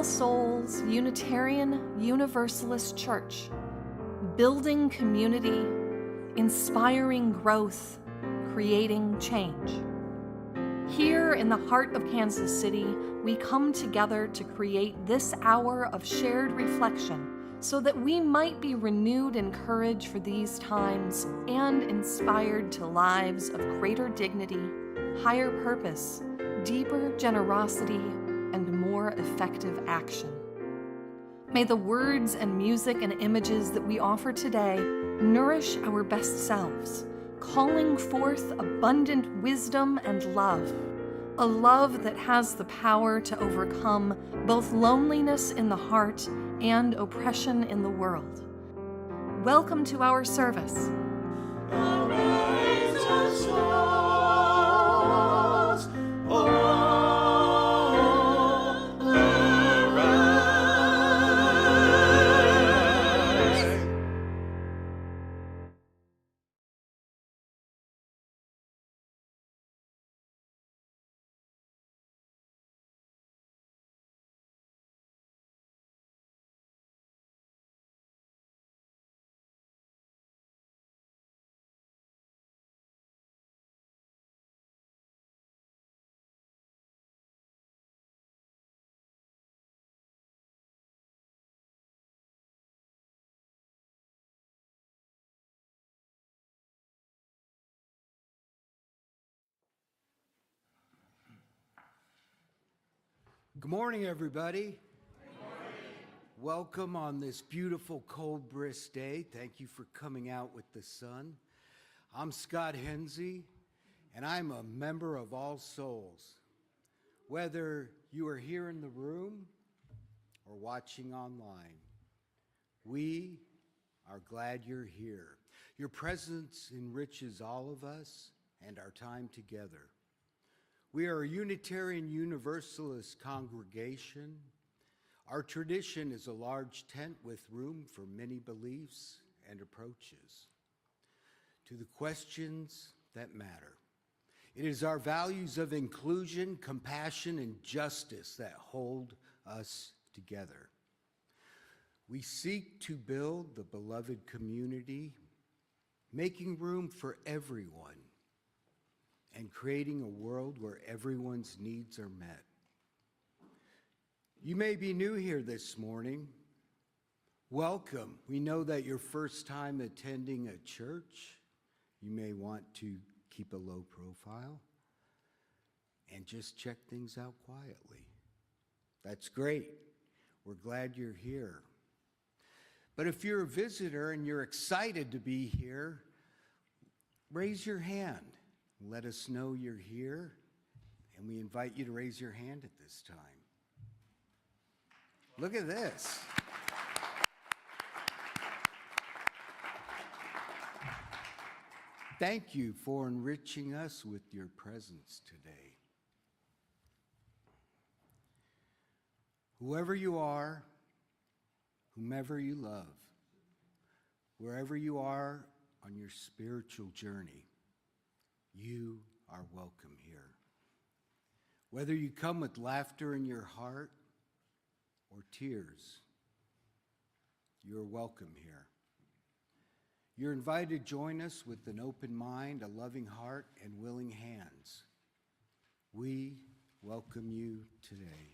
All Souls Unitarian Universalist Church, building community, inspiring growth, creating change. Here in the heart of Kansas City, we come together to create this hour of shared reflection so that we might be renewed in courage for these times and inspired to lives of greater dignity, higher purpose, deeper generosity, and more effective action. May the words and music and images that we offer today nourish our best selves, calling forth abundant wisdom and love, a love that has the power to overcome both loneliness in the heart and oppression in the world. Welcome to our service. Arise, O souls, arise. Good morning, everybody. Good morning. Welcome on this beautiful, cold, brisk day. Thank you for coming out with the sun. I'm Scott Hensey, and I'm a member of All Souls. Whether you are here in the room or watching online, we are glad you're here. Your presence enriches all of us and our time together. We are a Unitarian Universalist congregation. Our tradition is a large tent with room for many beliefs and approaches to the questions that matter. It is our values of inclusion, compassion, and justice that hold us together. We seek to build the beloved community, making room for everyone, and creating a world where everyone's needs are met. You may be new here this morning. Welcome. We know that your first time attending a church, you may want to keep a low profile and just check things out quietly. That's great. We're glad you're here. But if you're a visitor and you're excited to be here, raise your hand. Let us know you're here, and we invite you to raise your hand at this time. Look at this. Thank you for enriching us with your presence today. Whoever you are, whomever you love, wherever you are on your spiritual journey, you are welcome here. Whether you come with laughter in your heart or tears, you're welcome here. You're invited to join us with an open mind, a loving heart, and willing hands. We welcome you today.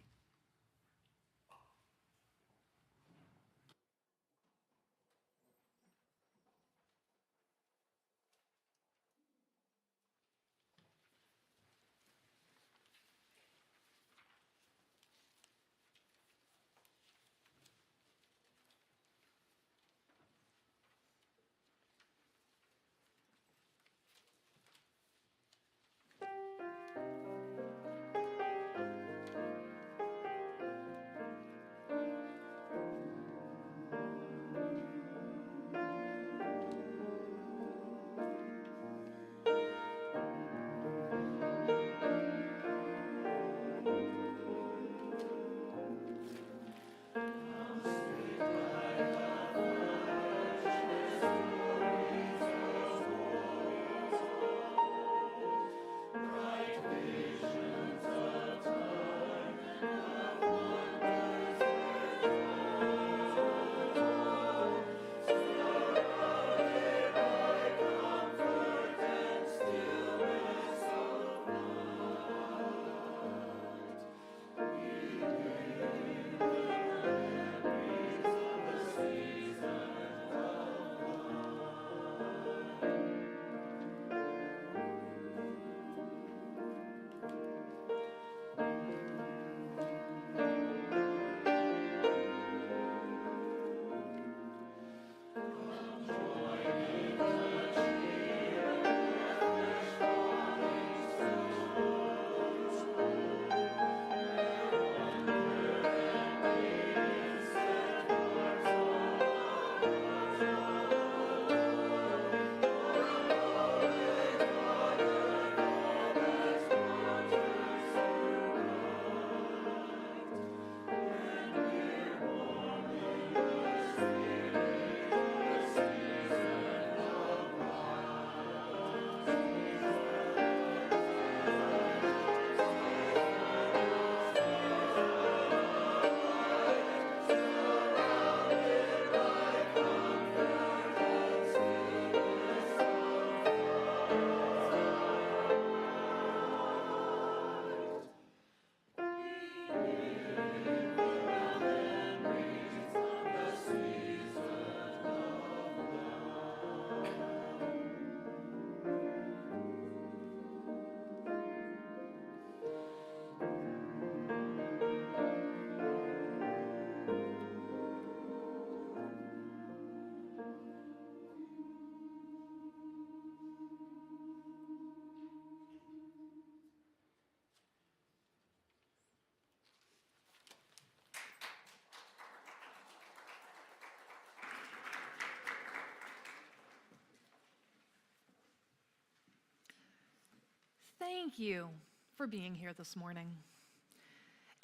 Thank you for being here this morning.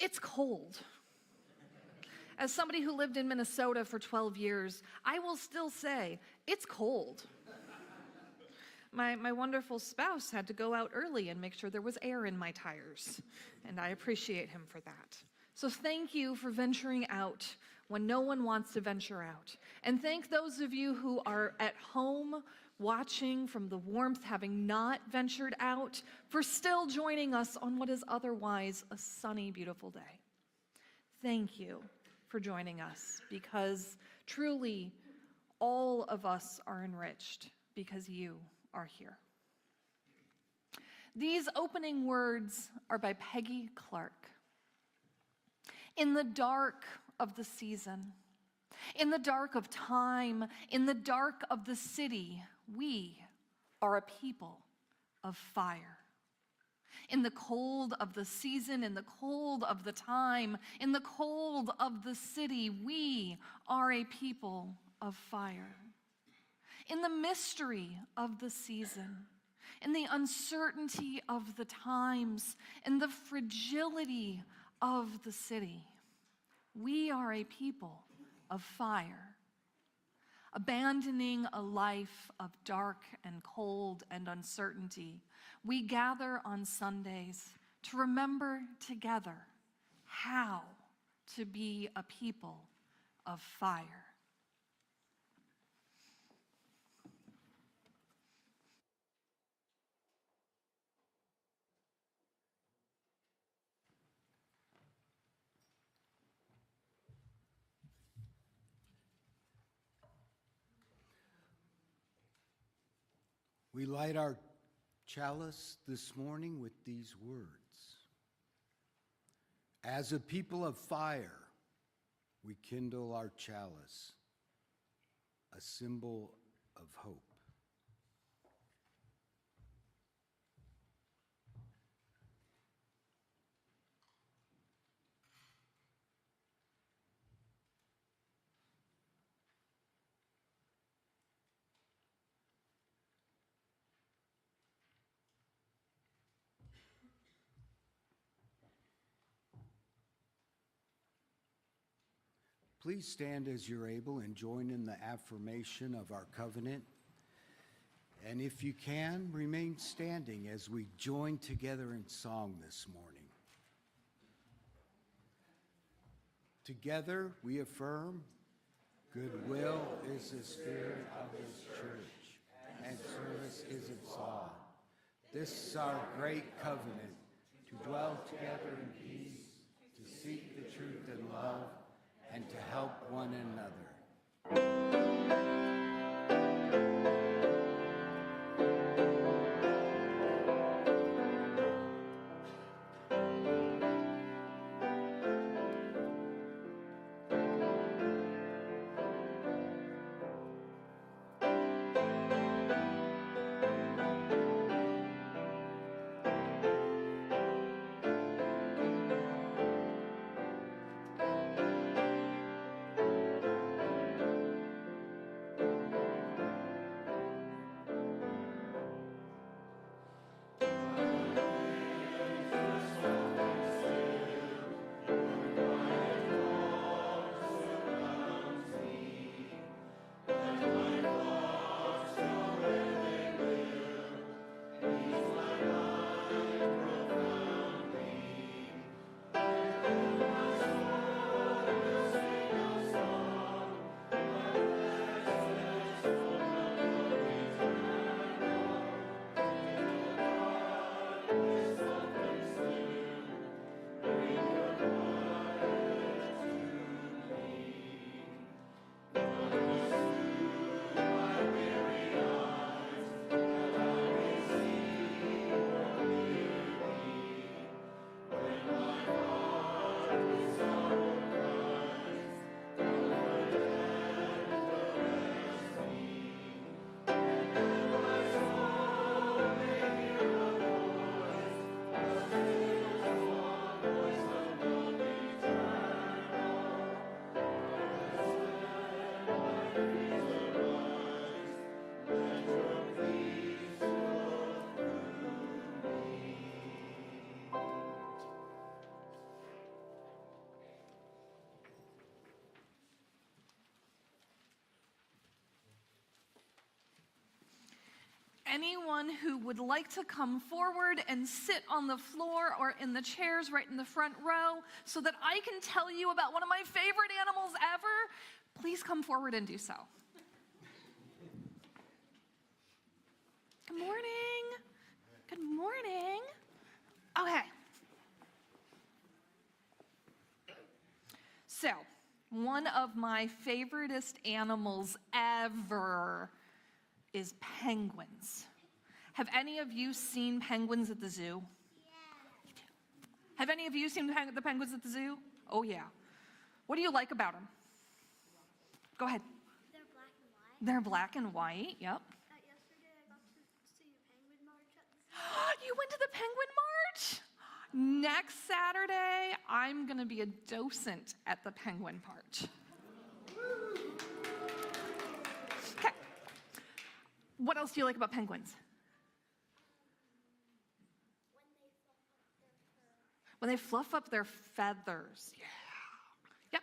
It's cold. As somebody who lived in Minnesota for 12 years, I will still say, it's cold. My wonderful spouse had to go out early and make sure there was air in my tires, and I appreciate him for that. So thank you for venturing out when no one wants to venture out. And thank those of you who are at home watching from the warmth, having not ventured out, for still joining us on what is otherwise a sunny, beautiful day. Thank you for joining us, because truly all of us are enriched because you are here. These opening words are by Peggy Clark. In the dark of the season, in the dark of time, in the dark of the city, we are a people of fire. In the cold of the season, in the cold of the time, in the cold of the city, we are a people of fire. In the mystery of the season, in the uncertainty of the times, in the fragility of the city, we are a people of fire. Abandoning a life of dark and cold and uncertainty, we gather on Sundays to remember together how to be a people of fire. We light our chalice this morning with these words. As a people of fire, we kindle our chalice, a symbol of hope. Please stand as you're able and join in the affirmation of our covenant. And if you can, remain standing as we join together in song this morning. Together we affirm, goodwill is the spirit of this church, and service is its law. This is our great covenant, to dwell together in peace, to seek the truth in love, and to help one another. anyone who would like to come forward and sit on the floor or in the chairs right in the front row so that I can tell you about one of my favorite animals ever, please come forward and do so. Good morning. Good morning. Okay. So, one of my favoriteest animals ever is penguins. Have any of you seen penguins at the zoo? Yeah. Have any of you seen the penguins at the zoo? Oh yeah. What do you like about them? Go ahead. They're black and white. They're black and white, yep. Yesterday I got to see a penguin march at the zoo. You went to the penguin march? Next Saturday, I'm gonna be a docent at the penguin march. Okay. What else do you like about penguins? When they fluff up their feathers. Yeah. Yep.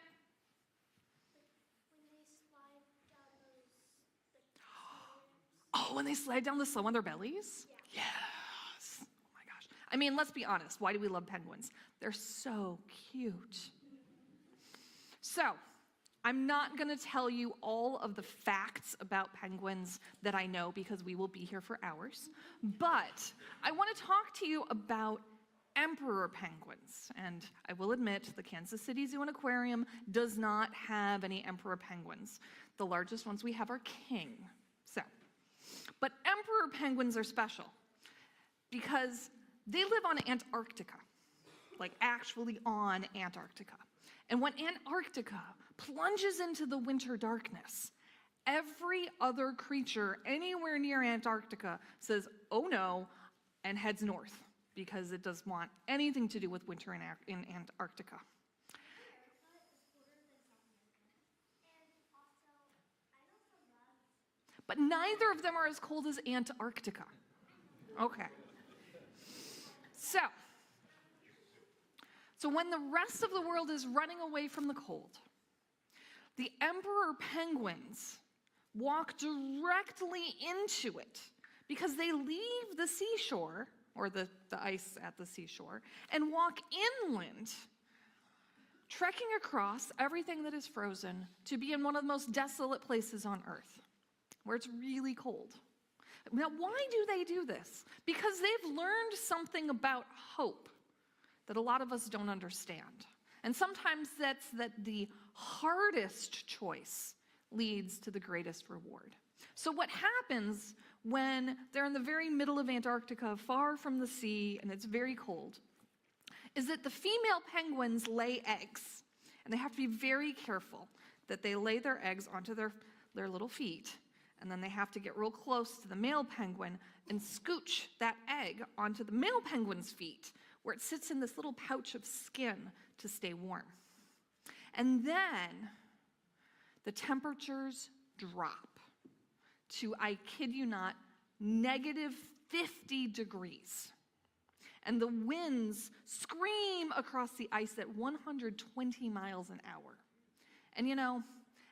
When they slide down those Oh, when they slide down the slope on their bellies? Yeah. Yes. Oh my gosh. I mean, let's be honest. Why do we love penguins? They're so cute. So, I'm not going to tell you all of the facts about penguins that I know because we will be here for hours. But I want to talk to you about emperor penguins. And I will admit, the Kansas City Zoo and Aquarium does not have any emperor penguins. The largest ones we have are king. But emperor penguins are special because they live on Antarctica, like actually on Antarctica. And when Antarctica plunges into the winter darkness, every other creature anywhere near Antarctica says, oh no, and heads north because it doesn't want anything to do with winter in Antarctica. But neither of them are as cold as Antarctica. Okay. So when the rest of the world is running away from the cold, the emperor penguins walk directly into it because they leave the seashore, or the ice at the seashore, and walk inland, trekking across everything that is frozen to be in one of the most desolate places on Earth, where it's really cold. Now, why do they do this? Because they've learned something about hope that a lot of us don't understand. And sometimes that's that the hardest choice leads to the greatest reward. So what happens when they're in the very middle of Antarctica, far from the sea, and it's very cold, is that the female penguins lay eggs. And they have to be very careful that they lay their eggs onto their little feet, and then they have to get real close to the male penguin and scooch that egg onto the male penguin's feet, where it sits in this little pouch of skin to stay warm. And then the temperatures drop to, I kid you not, -50 degrees. And the winds scream across the ice at 120 miles an hour. And you know,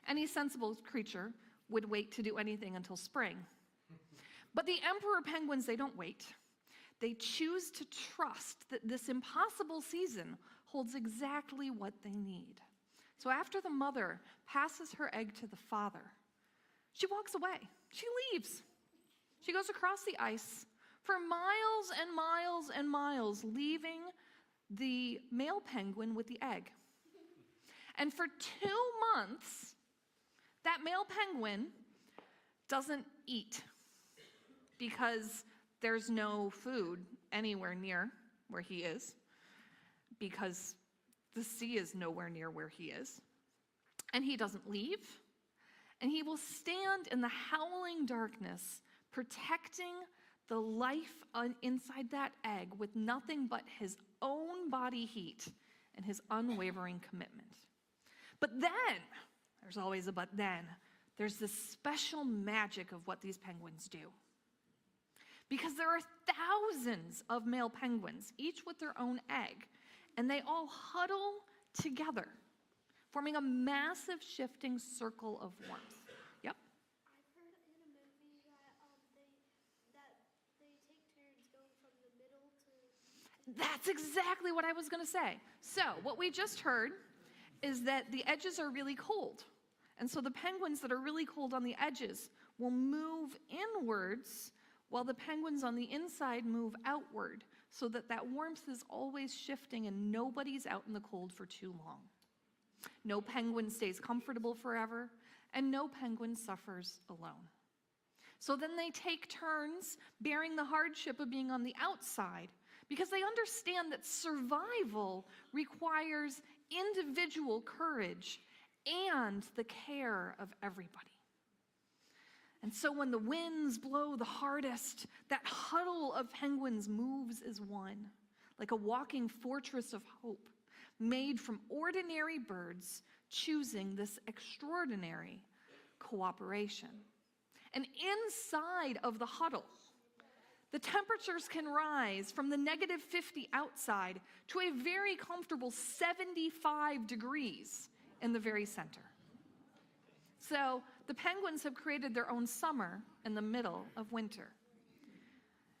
any sensible creature would wait to do anything until spring. But the emperor penguins, they don't wait. They choose to trust that this impossible season holds exactly what they need. So after the mother passes her egg to the father, she walks away. She leaves. She goes across the ice for miles and miles and miles, leaving the male penguin with the egg. And for 2 months, that male penguin doesn't eat because there's no food anywhere near where he is, because the sea is nowhere near where he is. And he doesn't leave, and he will stand in the howling darkness, protecting the life inside that egg with nothing but his own body heat and his unwavering commitment. But then, there's always a but then, there's this special magic of what these penguins do. Because there are thousands of male penguins, each with their own egg, and they all huddle together, forming a massive shifting circle of warmth. Yep. I've heard in a movie that That's exactly what I was going to say. So what we just heard is that the edges are really cold. And so the penguins that are really cold on the edges will move inwards while the penguins on the inside move outward, so that that warmth is always shifting and nobody's out in the cold for too long. No penguin stays comfortable forever, and no penguin suffers alone. So then they take turns bearing the hardship of being on the outside, because they understand that survival requires individual courage and the care of everybody. And so when the winds blow the hardest, that huddle of penguins moves as one, like a walking fortress of hope, made from ordinary birds choosing this extraordinary cooperation. And inside of the huddle, the temperatures can rise from the -50 outside to a very comfortable 75 degrees in the very center. So the penguins have created their own summer in the middle of winter.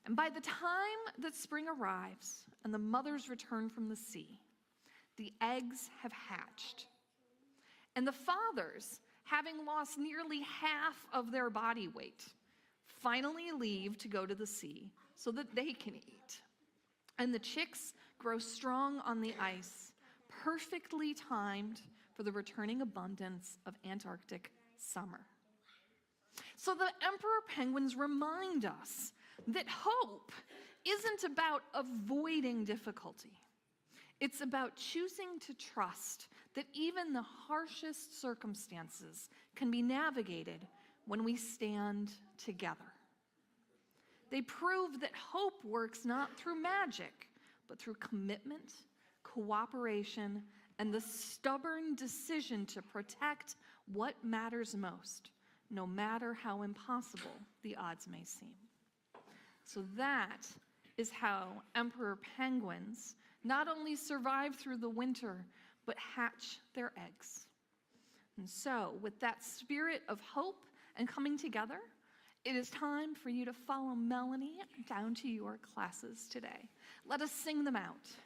And by the time that spring arrives and the mothers return from the sea, the eggs have hatched. And the fathers, having lost nearly half of their body weight, finally leave to go to the sea so that they can eat. And the chicks grow strong on the ice, perfectly timed for the returning abundance of Antarctic summer. So the emperor penguins remind us that hope isn't about avoiding difficulty. It's about choosing to trust that even the harshest circumstances can be navigated when we stand together. They prove that hope works not through magic, but through commitment, cooperation, and the stubborn decision to protect what matters most, no matter how impossible the odds may seem. So that is how emperor penguins not only survive through the winter, but hatch their eggs. And so, with that spirit of hope and coming together, it is time for you to follow Melanie down to your classes today. Let us sing them out.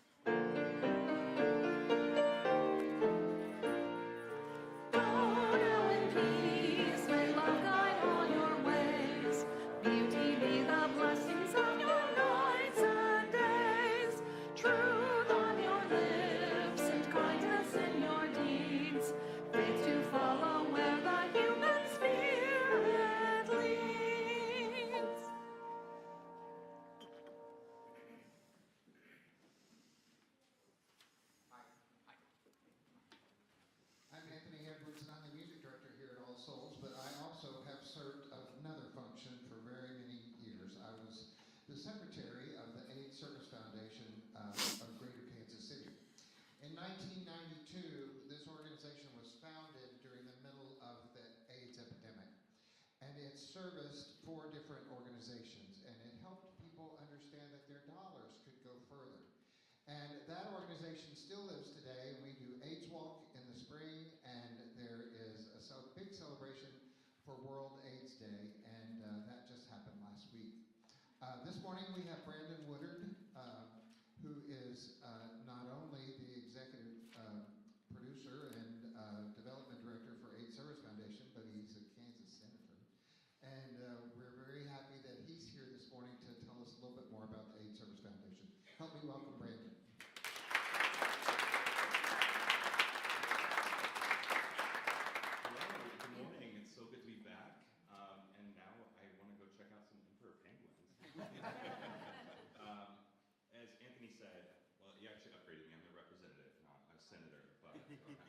The secretary of the AIDS Service Foundation of Greater Kansas City. In 1992, this organization was founded during the middle of the AIDS epidemic, and it serviced 4 different organizations, and it helped people understand that their dollars could go further. And that organization still lives today. We do AIDS Walk in the spring, and there is a big celebration for World AIDS Day, and that just happened last week. This morning we have Brandon Woodard, who is not only the executive producer and development director for AIDS Service Foundation, but he's a Kansas senator. And we're very happy that he's here this morning to tell us a little bit more about the AIDS Service Foundation. Help me welcome Brandon. Hello, good morning. It's so good to be back. And now I want to go check out some emperor penguins. As Anthony said, well, he actually upgraded me. I'm a representative, not a senator, but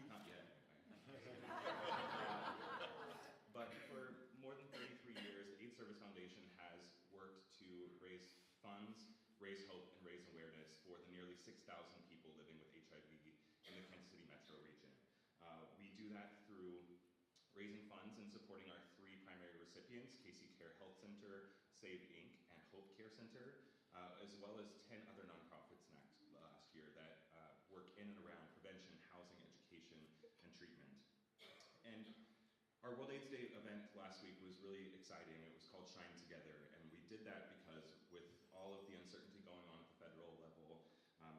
not yet anyway. But for more than 33 years, the AIDS Service Foundation has worked to raise funds, raise hope, and raise awareness for the nearly 6,000 people living with HIV in the Kansas City metro region. We do that through raising funds and supporting our 3 primary recipients, Casey Care Health Center, Save Inc., and Hope Care Center, as well as 10 other nonprofits last year that work in and around prevention, housing, education, and treatment. And our World AIDS Day event last week was really exciting. It was called Shine Together, and we did that because with all of the uncertainty going on at the federal level,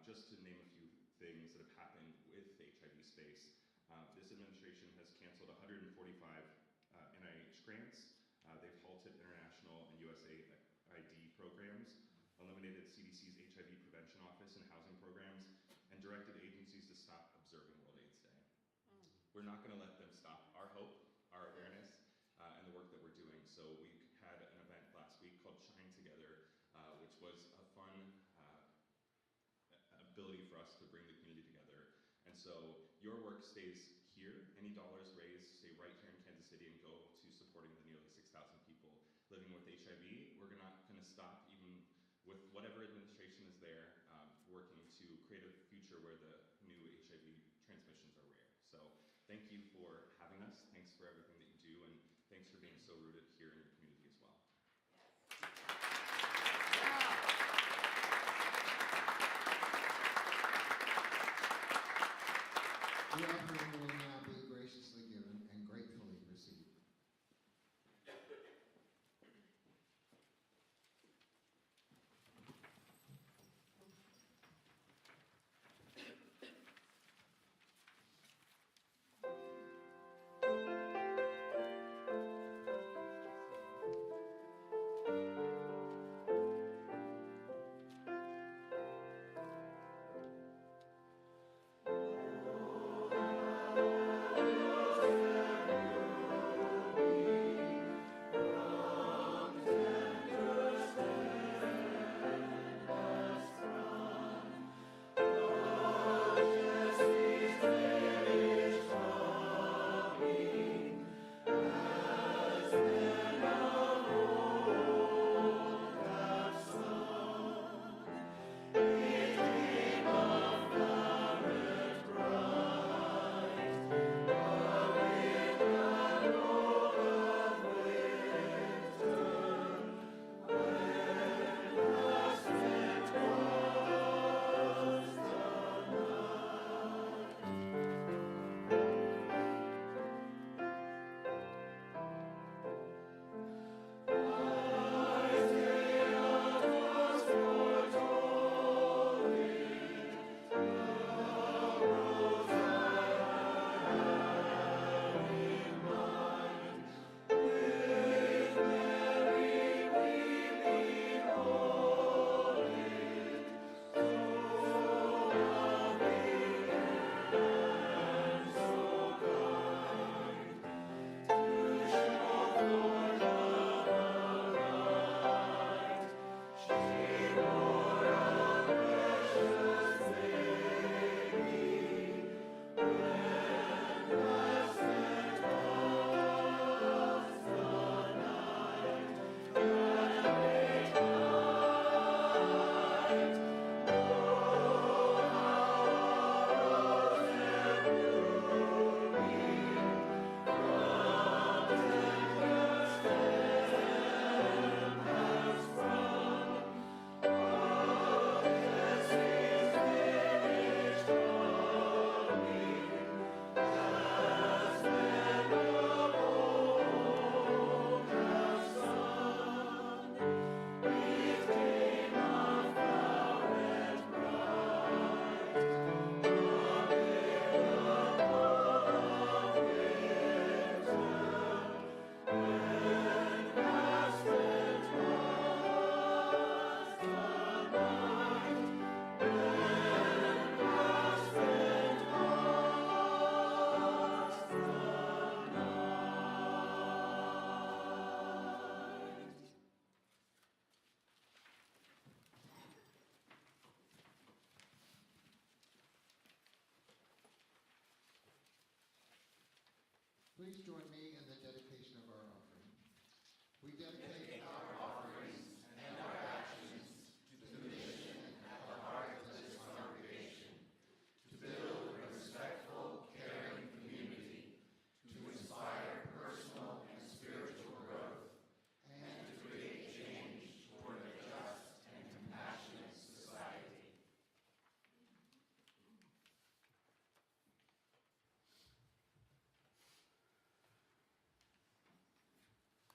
just to name a few things that have happened with the HIV space, this administration has canceled 145 NIH grants. They've halted international and USAID programs, eliminated CDC's HIV prevention office and housing programs, and directed agencies to stop observing World AIDS Day. We're not going to let them stop our hope, our awareness, and the work that we're doing. So we had an event last week called Shine Together, which was a fun ability for us to bring the community together. And so your work stays here. Any dollars raised stay right here in Kansas City and go to supporting the nearly 6,000 people living with HIV. We're not going to stop, even with whatever administration is there, working to create a future where the new HIV transmissions are rare. So thank you for having us. Thanks for everything that you do, and thanks for being so rooted here in your community as well. The offering will now be graciously given and gratefully received. Please join me in the dedication of our offering. We dedicate our offerings and our actions to the mission at the heart of this congregation, to build a respectful, caring community, to inspire personal and spiritual growth, and to create change toward a just and compassionate society.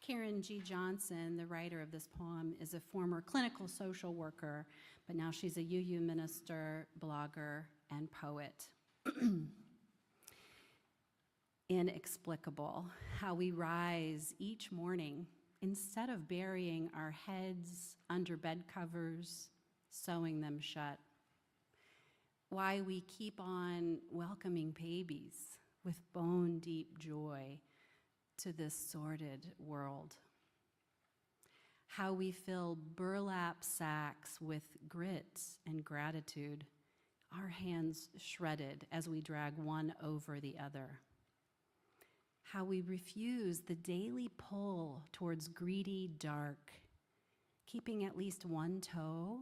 Karen G. Johnson, the writer of this poem, is a former clinical social worker, but now she's a UU minister, blogger, and poet. Inexplicable how we rise each morning instead of burying our heads under bed covers, sewing them shut. Why we keep on welcoming babies with bone-deep joy to this sordid world. How we fill burlap sacks with grit and gratitude, our hands shredded as we drag one over the other. How we refuse the daily pull towards greedy dark, keeping at least one toe,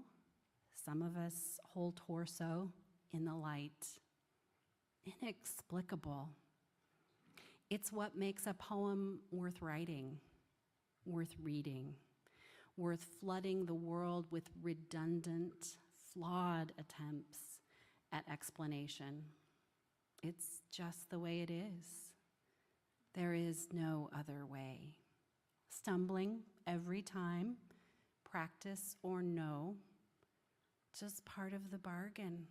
some of us whole torso, in the light. Inexplicable. It's what makes a poem worth writing, worth reading, worth flooding the world with redundant, flawed attempts at explanation. It's just the way it is. There is no other way. Stumbling every time, practice or no, just part of the bargain.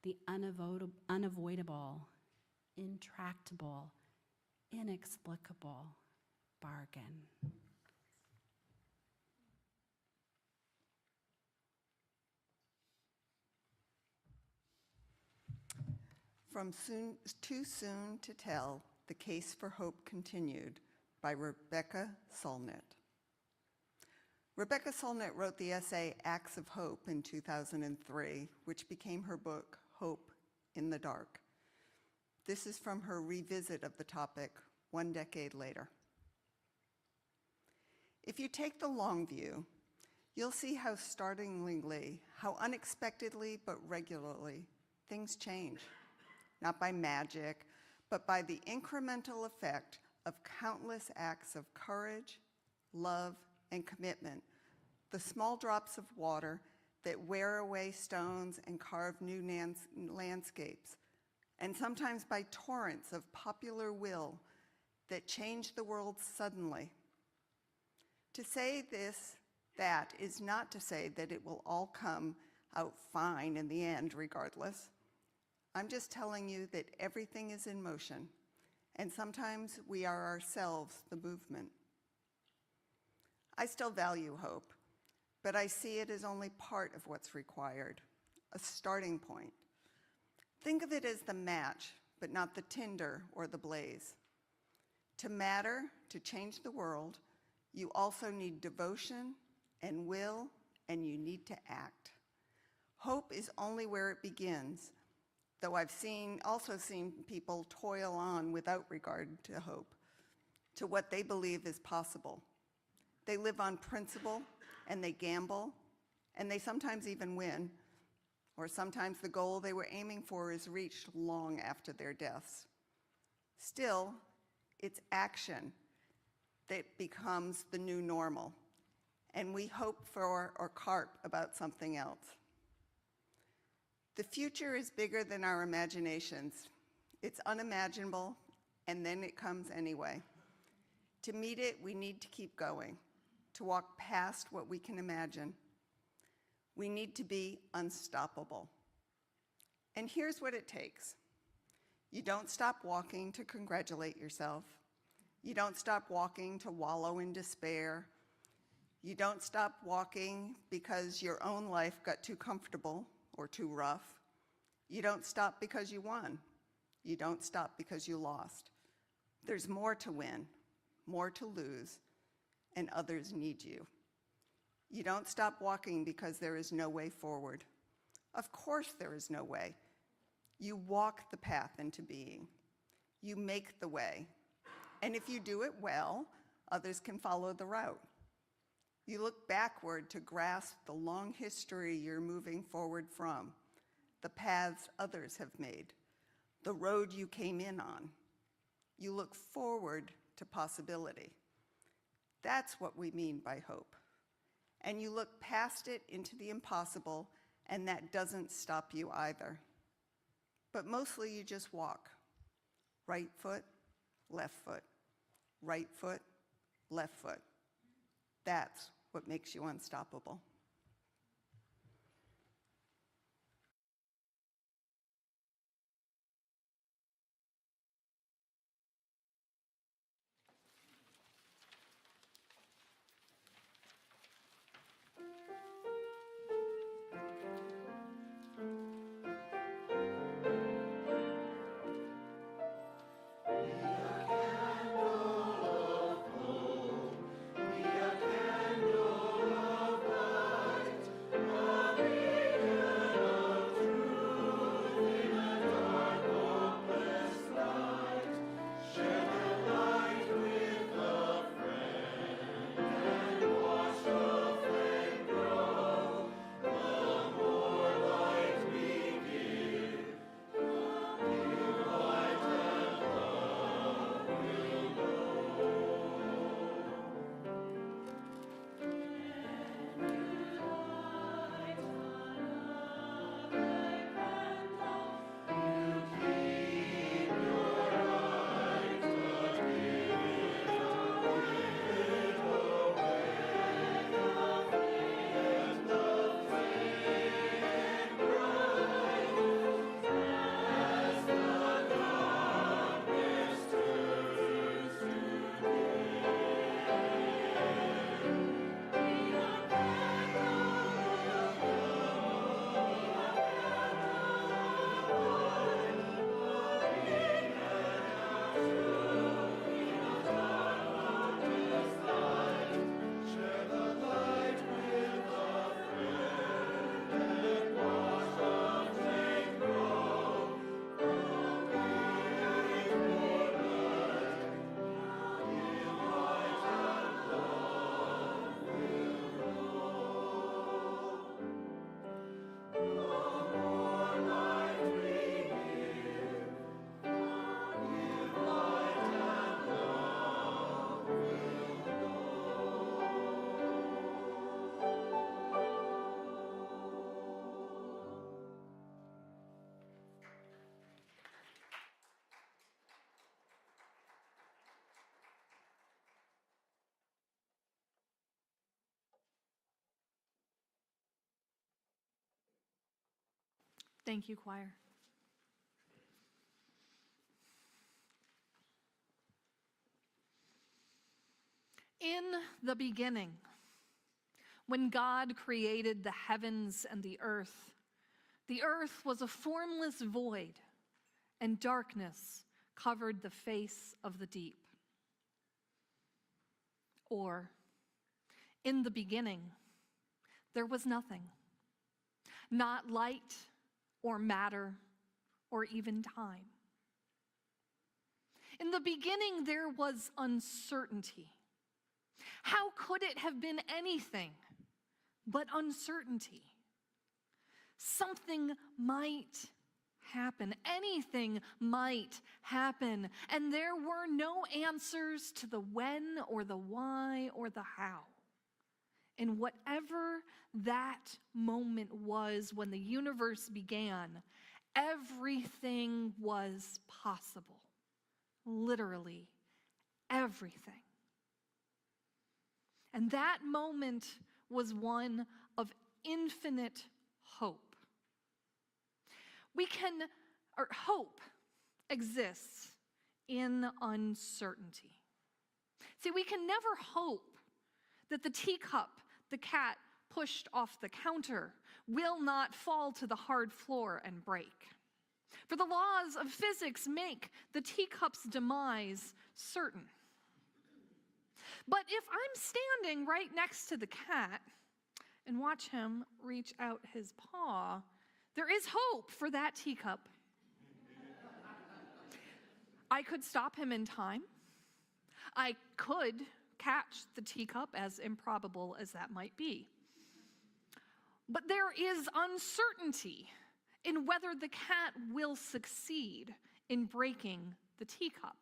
The unavoidable, intractable, inexplicable bargain. From Too Soon to Tell, The Case for Hope Continued by Rebecca Solnit. Rebecca Solnit wrote the essay Acts of Hope in 2003, which became her book, Hope in the Dark. This is from her revisit of the topic 1 decade later. If you take the long view, you'll see how startlingly, how unexpectedly but regularly, things change. Not by magic, but by the incremental effect of countless acts of courage, love, and commitment, the small drops of water that wear away stones and carve new landscapes, and sometimes by torrents of popular will that change the world suddenly. To say that is not to say that it will all come out fine in the end, regardless. I'm just telling you that everything is in motion, and sometimes we are ourselves the movement. I still value hope, but I see it as only part of what's required, a starting point. Think of it as the match, but not the tinder or the blaze. To matter, to change the world, you also need devotion and will, and you need to act. Hope is only where it begins, though I've also seen people toil on without regard to hope, to what they believe is possible. They live on principle, and they gamble, and they sometimes even win, or sometimes the goal they were aiming for is reached long after their deaths. Still, it's action that becomes the new normal, and we hope for or carp about something else. The future is bigger than our imaginations. It's unimaginable, and then it comes anyway. To meet it, we need to keep going, to walk past what we can imagine. We need to be unstoppable. And here's what it takes. You don't stop walking to congratulate yourself. You don't stop walking to wallow in despair. You don't stop walking because your own life got too comfortable or too rough. You don't stop because you won. You don't stop because you lost. There's more to win, more to lose, and others need you. You don't stop walking because there is no way forward. Of course there is no way. You walk the path into being. You make the way. And if you do it well, others can follow the route. You look backward to grasp the long history you're moving forward from, the paths others have made, the road you came in on. You look forward to possibility. That's what we mean by hope. And you look past it into the impossible, and that doesn't stop you either. But mostly you just walk. Right foot, left foot, right foot, left foot. That's what makes you unstoppable. Thank you, choir. In the beginning, when God created the heavens and the earth was a formless void, and darkness covered the face of the deep. Or, in the beginning, there was nothing, not light or matter or even time. In the beginning, there was uncertainty. How could it have been anything but uncertainty? Something might happen. Anything might happen. And there were no answers to the when or the why or the how. And whatever that moment was when the universe began, everything was possible. Literally everything. And that moment was one of infinite hope. Hope exists in uncertainty. See, we can never hope that the teacup the cat pushed off the counter will not fall to the hard floor and break. For the laws of physics make the teacup's demise certain. But if I'm standing right next to the cat and watch him reach out his paw, there is hope for that teacup. I could stop him in time. I could catch the teacup, as improbable as that might be. But there is uncertainty in whether the cat will succeed in breaking the teacup.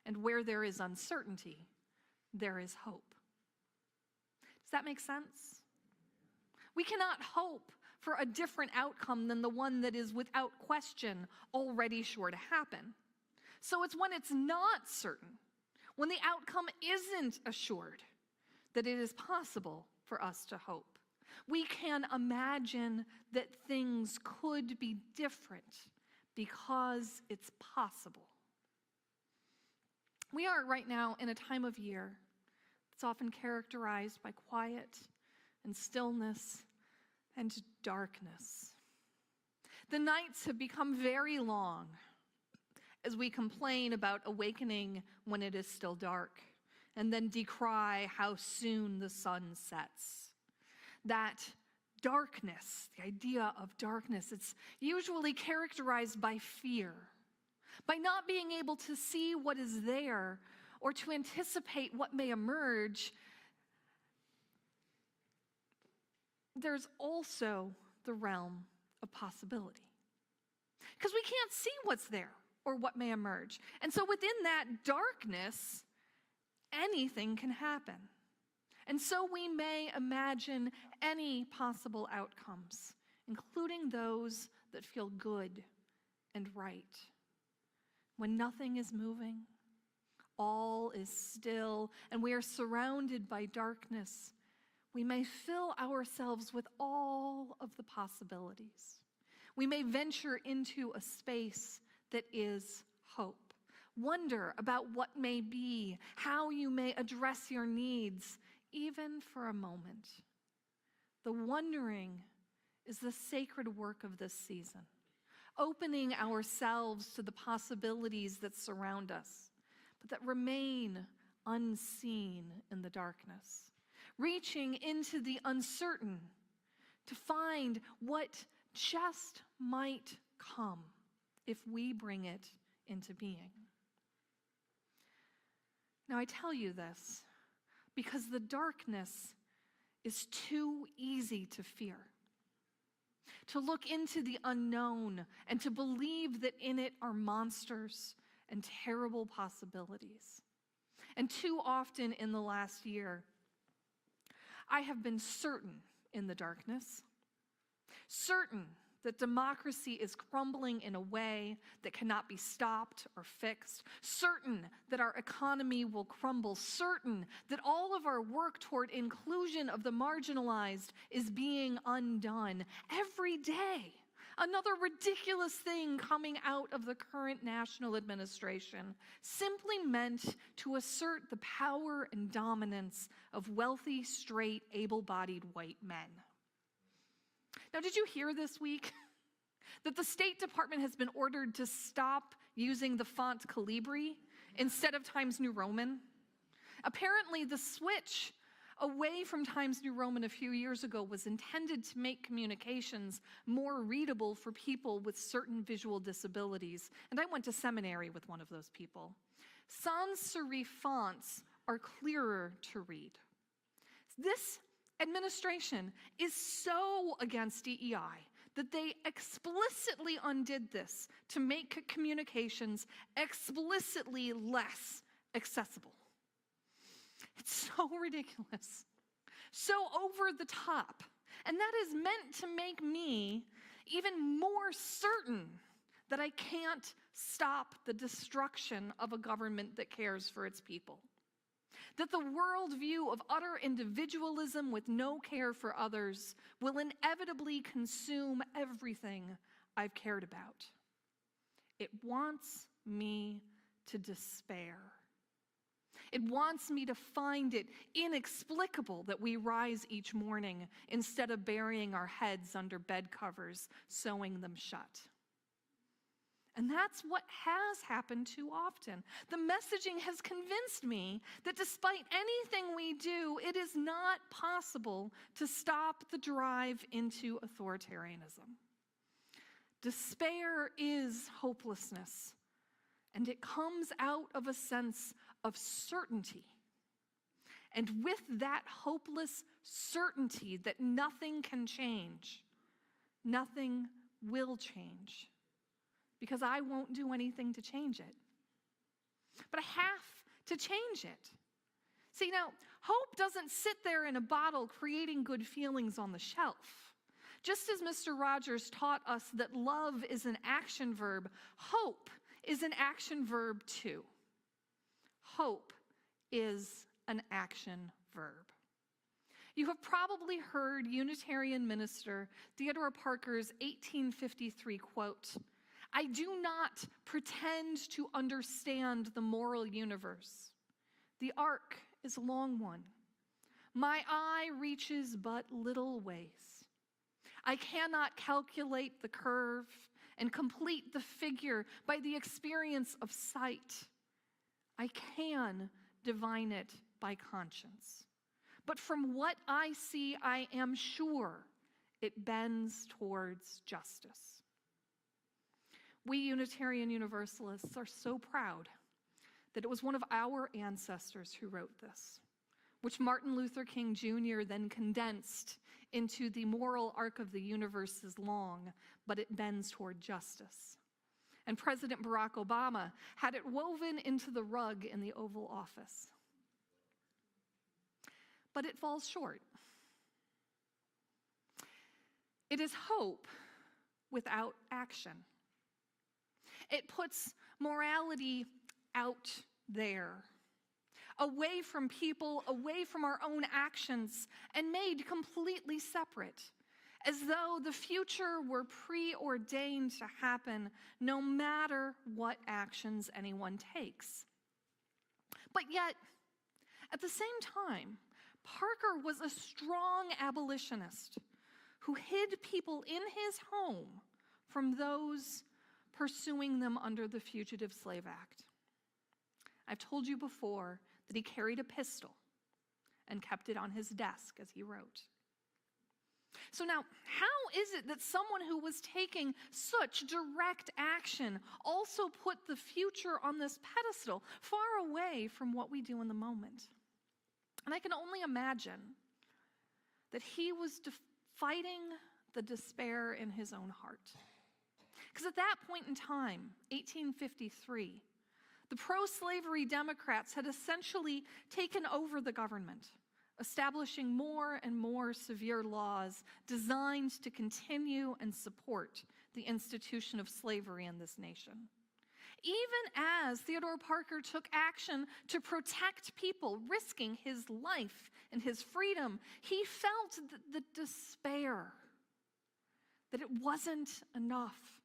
And where there is uncertainty, there is hope. Does that make sense? We cannot hope for a different outcome than the one that is without question already sure to happen. So it's when it's not certain, when the outcome isn't assured, that it is possible for us to hope. We can imagine that things could be different because it's possible. We are right now in a time of year that's often characterized by quiet and stillness and darkness. The nights have become very long as we complain about awakening when it is still dark, and then decry how soon the sun sets. That darkness, the idea of darkness, it's usually characterized by fear, by not being able to see what is there or to anticipate what may emerge. There's also the realm of possibility, because we can't see what's there or what may emerge. And so within that darkness, anything can happen. And so we may imagine any possible outcomes, including those that feel good and right. When nothing is moving, all is still, and we are surrounded by darkness, we may fill ourselves with all of the possibilities. We may venture into a space that is hope. Wonder about what may be, how you may address your needs, even for a moment. The wondering is the sacred work of this season, opening ourselves to the possibilities that surround us, but that remain unseen in the darkness, reaching into the uncertain to find what just might come if we bring it into being. Now, I tell you this because the darkness is too easy to fear, to look into the unknown and to believe that in it are monsters and terrible possibilities. And too often in the last year, I have been certain in the darkness, certain that democracy is crumbling in a way that cannot be stopped or fixed, certain that our economy will crumble, certain that all of our work toward inclusion of the marginalized is being undone. Every day, another ridiculous thing coming out of the current national administration simply meant to assert the power and dominance of wealthy, straight, able-bodied white men. Now, did you hear this week that the State Department has been ordered to stop using the font Calibri instead of Times New Roman? Apparently, the switch away from Times New Roman a few years ago was intended to make communications more readable for people with certain visual disabilities. And I went to seminary with one of those people. Sans serif fonts are clearer to read. This administration is so against DEI that they explicitly undid this to make communications explicitly less accessible. It's so ridiculous, so over the top. And that is meant to make me even more certain that I can't stop the destruction of a government that cares for its people. That the worldview of utter individualism with no care for others will inevitably consume everything I've cared about. It wants me to despair. It wants me to find it inexplicable that we rise each morning instead of burying our heads under bed covers, sewing them shut. And that's what has happened too often. The messaging has convinced me that despite anything we do, it is not possible to stop the drive into authoritarianism. Despair is hopelessness, and it comes out of a sense of certainty. And with that hopeless certainty that nothing can change, nothing will change. Because I won't do anything to change it. But I have to change it. See, now, hope doesn't sit there in a bottle creating good feelings on the shelf. Just as Mr. Rogers taught us that love is an action verb, hope is an action verb too. Hope is an action verb. You have probably heard Unitarian minister Theodore Parker's 1853 quote, "I do not pretend to understand the moral universe. The arc is a long one. My eye reaches but little ways. I cannot calculate the curve and complete the figure by the experience of sight. I can divine it by conscience. But from what I see, I am sure it bends towards justice." We Unitarian Universalists are so proud that it was one of our ancestors who wrote this, which Martin Luther King Jr. then condensed into "The moral arc of the universe is long, but it bends toward justice." And President Barack Obama had it woven into the rug in the Oval Office. But it falls short. It is hope without action. It puts morality out there, away from people, away from our own actions, and made completely separate, as though the future were preordained to happen no matter what actions anyone takes. But yet, at the same time, Parker was a strong abolitionist who hid people in his home from those pursuing them under the Fugitive Slave Act. I've told you before that he carried a pistol and kept it on his desk as he wrote. So now, how is it that someone who was taking such direct action also put the future on this pedestal, far away from what we do in the moment? And I can only imagine that he was fighting the despair in his own heart. Because at that point in time, 1853, the pro-slavery Democrats had essentially taken over the government, establishing more and more severe laws designed to continue and support the institution of slavery in this nation. Even as Theodore Parker took action to protect people, risking his life and his freedom, he felt the despair that it wasn't enough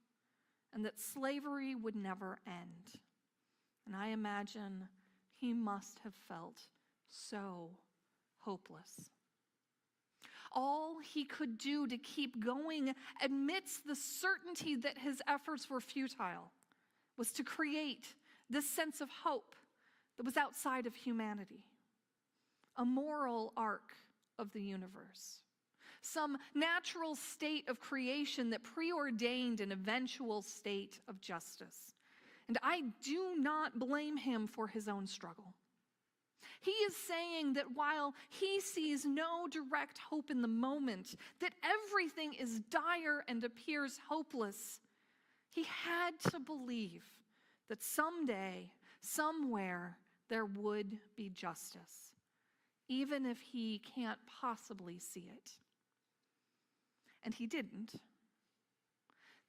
and that slavery would never end. And I imagine he must have felt so hopeless. All he could do to keep going amidst the certainty that his efforts were futile was to create this sense of hope that was outside of humanity, a moral arc of the universe, some natural state of creation that preordained an eventual state of justice. And I do not blame him for his own struggle. He is saying that while he sees no direct hope in the moment, that everything is dire and appears hopeless, he had to believe that someday, somewhere, there would be justice, even if he can't possibly see it. And he didn't.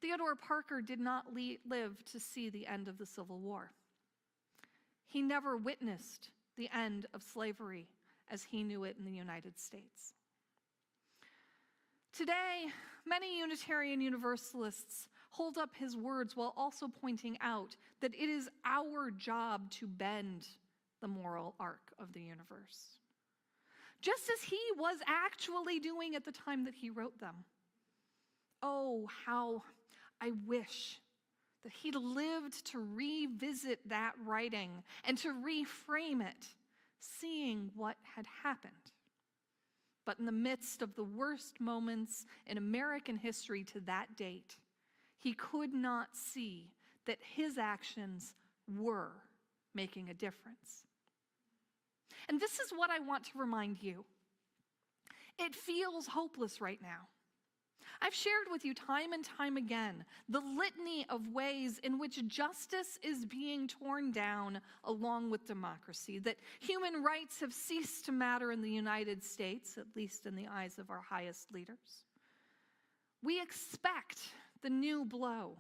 Theodore Parker did not live to see the end of the Civil War. He never witnessed the end of slavery as he knew it in the United States. Today, many Unitarian Universalists hold up his words while also pointing out that it is our job to bend the moral arc of the universe, just as he was actually doing at the time that he wrote them. Oh, how I wish that he'd lived to revisit that writing and to reframe it, seeing what had happened. But in the midst of the worst moments in American history to that date, he could not see that his actions were making a difference. And this is what I want to remind you. It feels hopeless right now. I've shared with you time and time again the litany of ways in which justice is being torn down along with democracy, that human rights have ceased to matter in the United States, at least in the eyes of our highest leaders. We expect the new blow,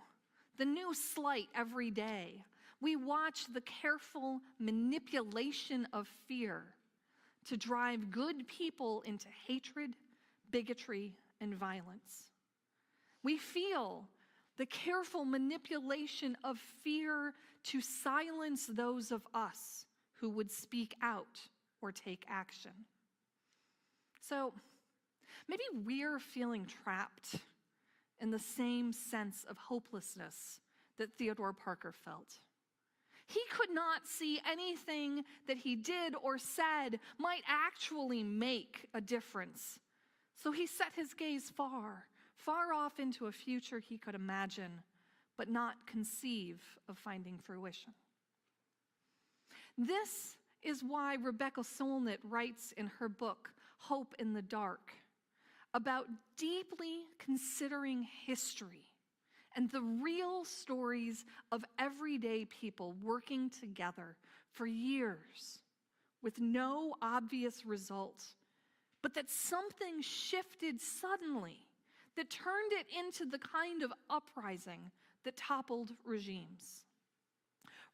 the new slight every day, We watch the careful manipulation of fear to drive good people into hatred, bigotry, and violence. We feel the careful manipulation of fear to silence those of us who would speak out or take action. So maybe we're feeling trapped in the same sense of hopelessness that Theodore Parker felt. He could not see anything that he did or said might actually make a difference. So he set his gaze far, far off into a future he could imagine, but not conceive of finding fruition. This is why Rebecca Solnit writes in her book, Hope in the Dark, about deeply considering history and the real stories of everyday people working together for years with no obvious result, but that something shifted suddenly that turned it into the kind of uprising that toppled regimes.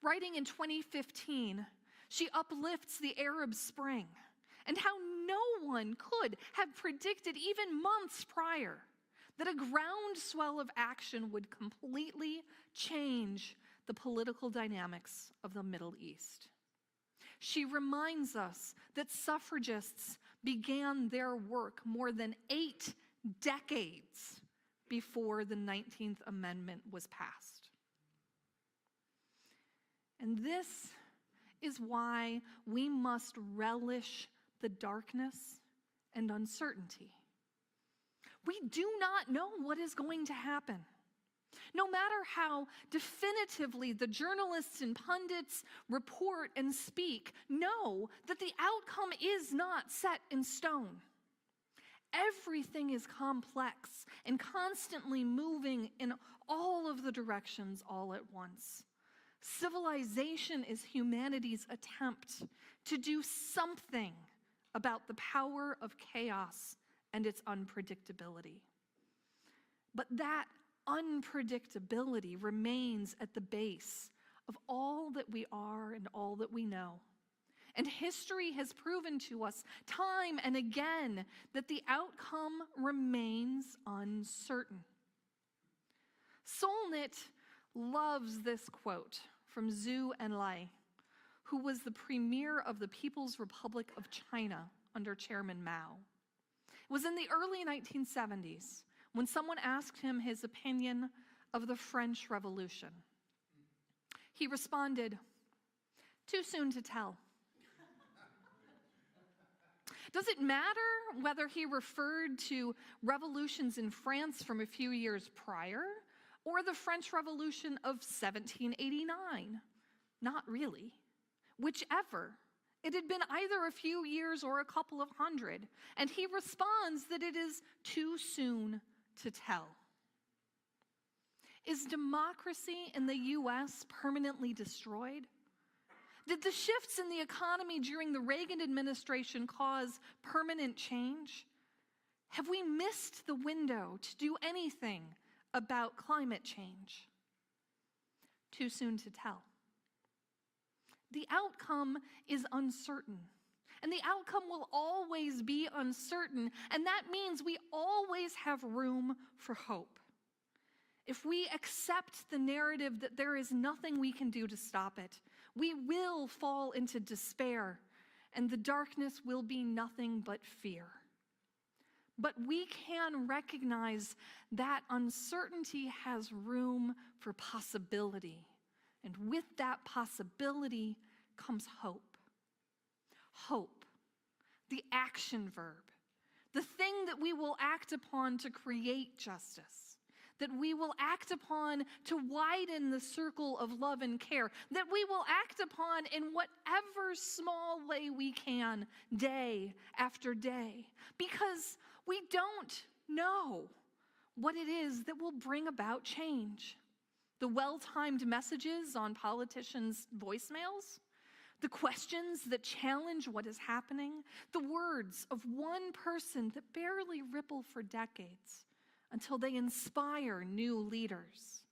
Writing in 2015, she uplifts the Arab Spring and how no one could have predicted even months prior that a groundswell of action would completely change the political dynamics of the Middle East. She reminds us that suffragists began their work more than 8 decades before the 19th Amendment was passed. And this is why we must relish the darkness and uncertainty. We do not know what is going to happen. No matter how definitively the journalists and pundits report and speak, know that the outcome is not set in stone. Everything is complex and constantly moving in all of the directions all at once. Civilization is humanity's attempt to do something about the power of chaos and its unpredictability. But that unpredictability remains at the base of all that we are and all that we know. And history has proven to us time and again that the outcome remains uncertain. Solnit loves this quote from Zhou Enlai, who was the premier of the People's Republic of China under Chairman Mao. It was in the early 1970s when someone asked him his opinion of the French Revolution. He responded, "Too soon to tell." Does it matter whether he referred to revolutions in France from a few years prior or the French Revolution of 1789? Not really. Whichever. It had been either a few years or a couple of hundred, and he responds that it is too soon to tell. Is democracy in the U.S. permanently destroyed? Did the shifts in the economy during the Reagan administration cause permanent change? Have we missed the window to do anything about climate change? Too soon to tell. The outcome is uncertain, and the outcome will always be uncertain, and that means we always have room for hope. If we accept the narrative that there is nothing we can do to stop it, we will fall into despair, and the darkness will be nothing but fear. But we can recognize that uncertainty has room for possibility, and with that possibility comes hope. Hope, the action verb, the thing that we will act upon to create justice, that we will act upon to widen the circle of love and care, that we will act upon in whatever small way we can, day after day, because we don't know what it is that will bring about change. The well-timed messages on politicians' voicemails, the questions that challenge what is happening, the words of one person that barely ripple for decades until they inspire new leaders.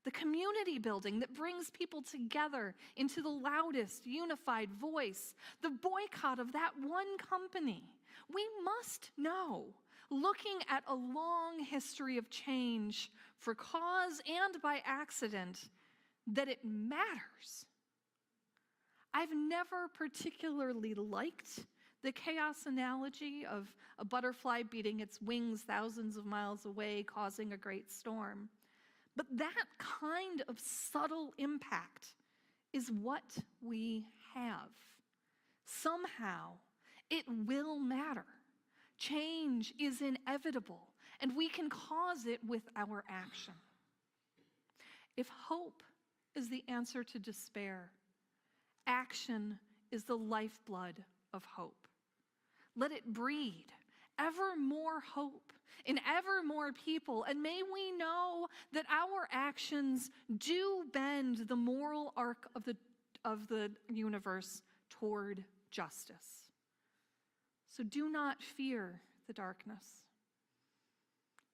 the community building that brings people together into the loudest unified voice, the boycott of that one company. We must know, looking at a long history of change for cause and by accident, that it matters. I've never particularly liked the chaos analogy of a butterfly beating its wings thousands of miles away, causing a great storm. But that kind of subtle impact is what we have. Somehow, it will matter. Change is inevitable, and we can cause it with our action. If hope is the answer to despair, action is the lifeblood of hope. Let it breed ever more hope in ever more people, and may we know that our actions do bend the moral arc of the universe toward justice. So do not fear the darkness.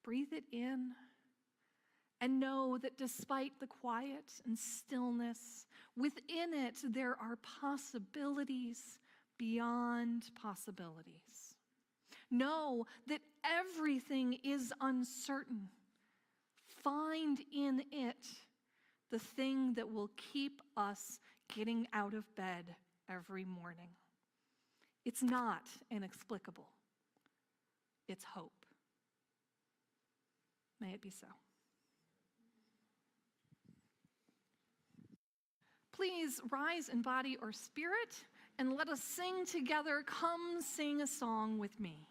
Breathe it in and know that despite the quiet and stillness, within it there are possibilities beyond possibilities. Know that everything is uncertain. Find in it the thing that will keep us getting out of bed every morning. It's not inexplicable. It's hope. May it be so. Please rise in body or spirit and let us sing together, "Come Sing a Song with Me."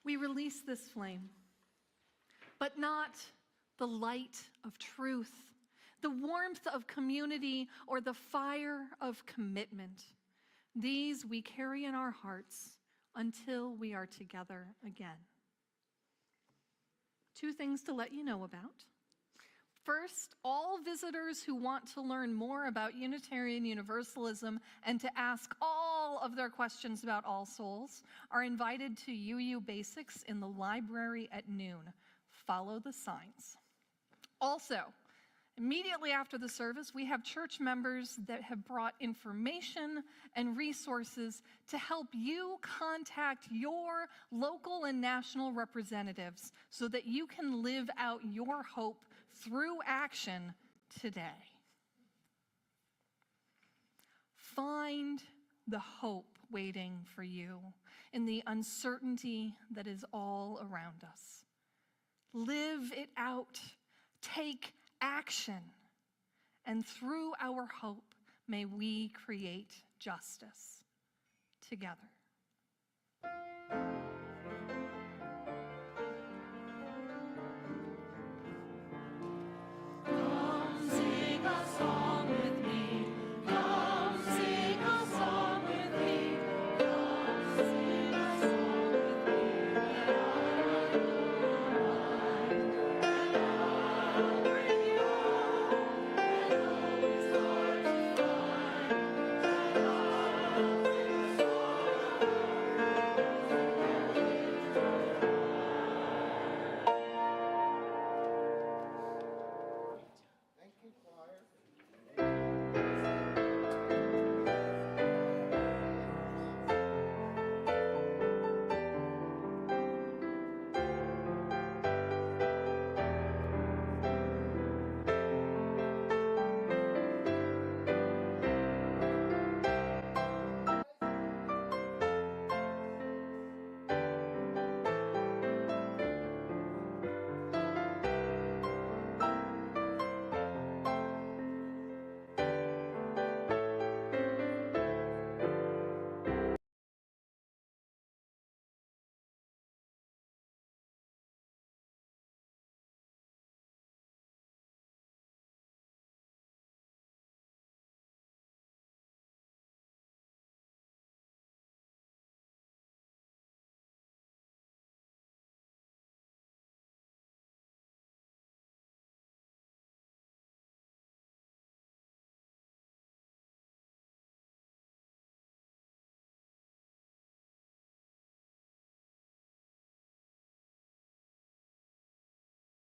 We release this flame, but not the light of truth, the warmth of community, or the fire of commitment. These we carry in our hearts until we are together again. 2 things to let you know about. First, all visitors who want to learn more about Unitarian Universalism and to ask all of their questions about All Souls are invited to UU Basics in the library at noon. Follow the signs. Also, Immediately after the service, we have church members that have brought information and resources to help you contact your local and national representatives so that you can live out your hope through action today. Find the hope waiting for you in the uncertainty that is all around us. Live it out. Take action. And through our hope, may we create justice together.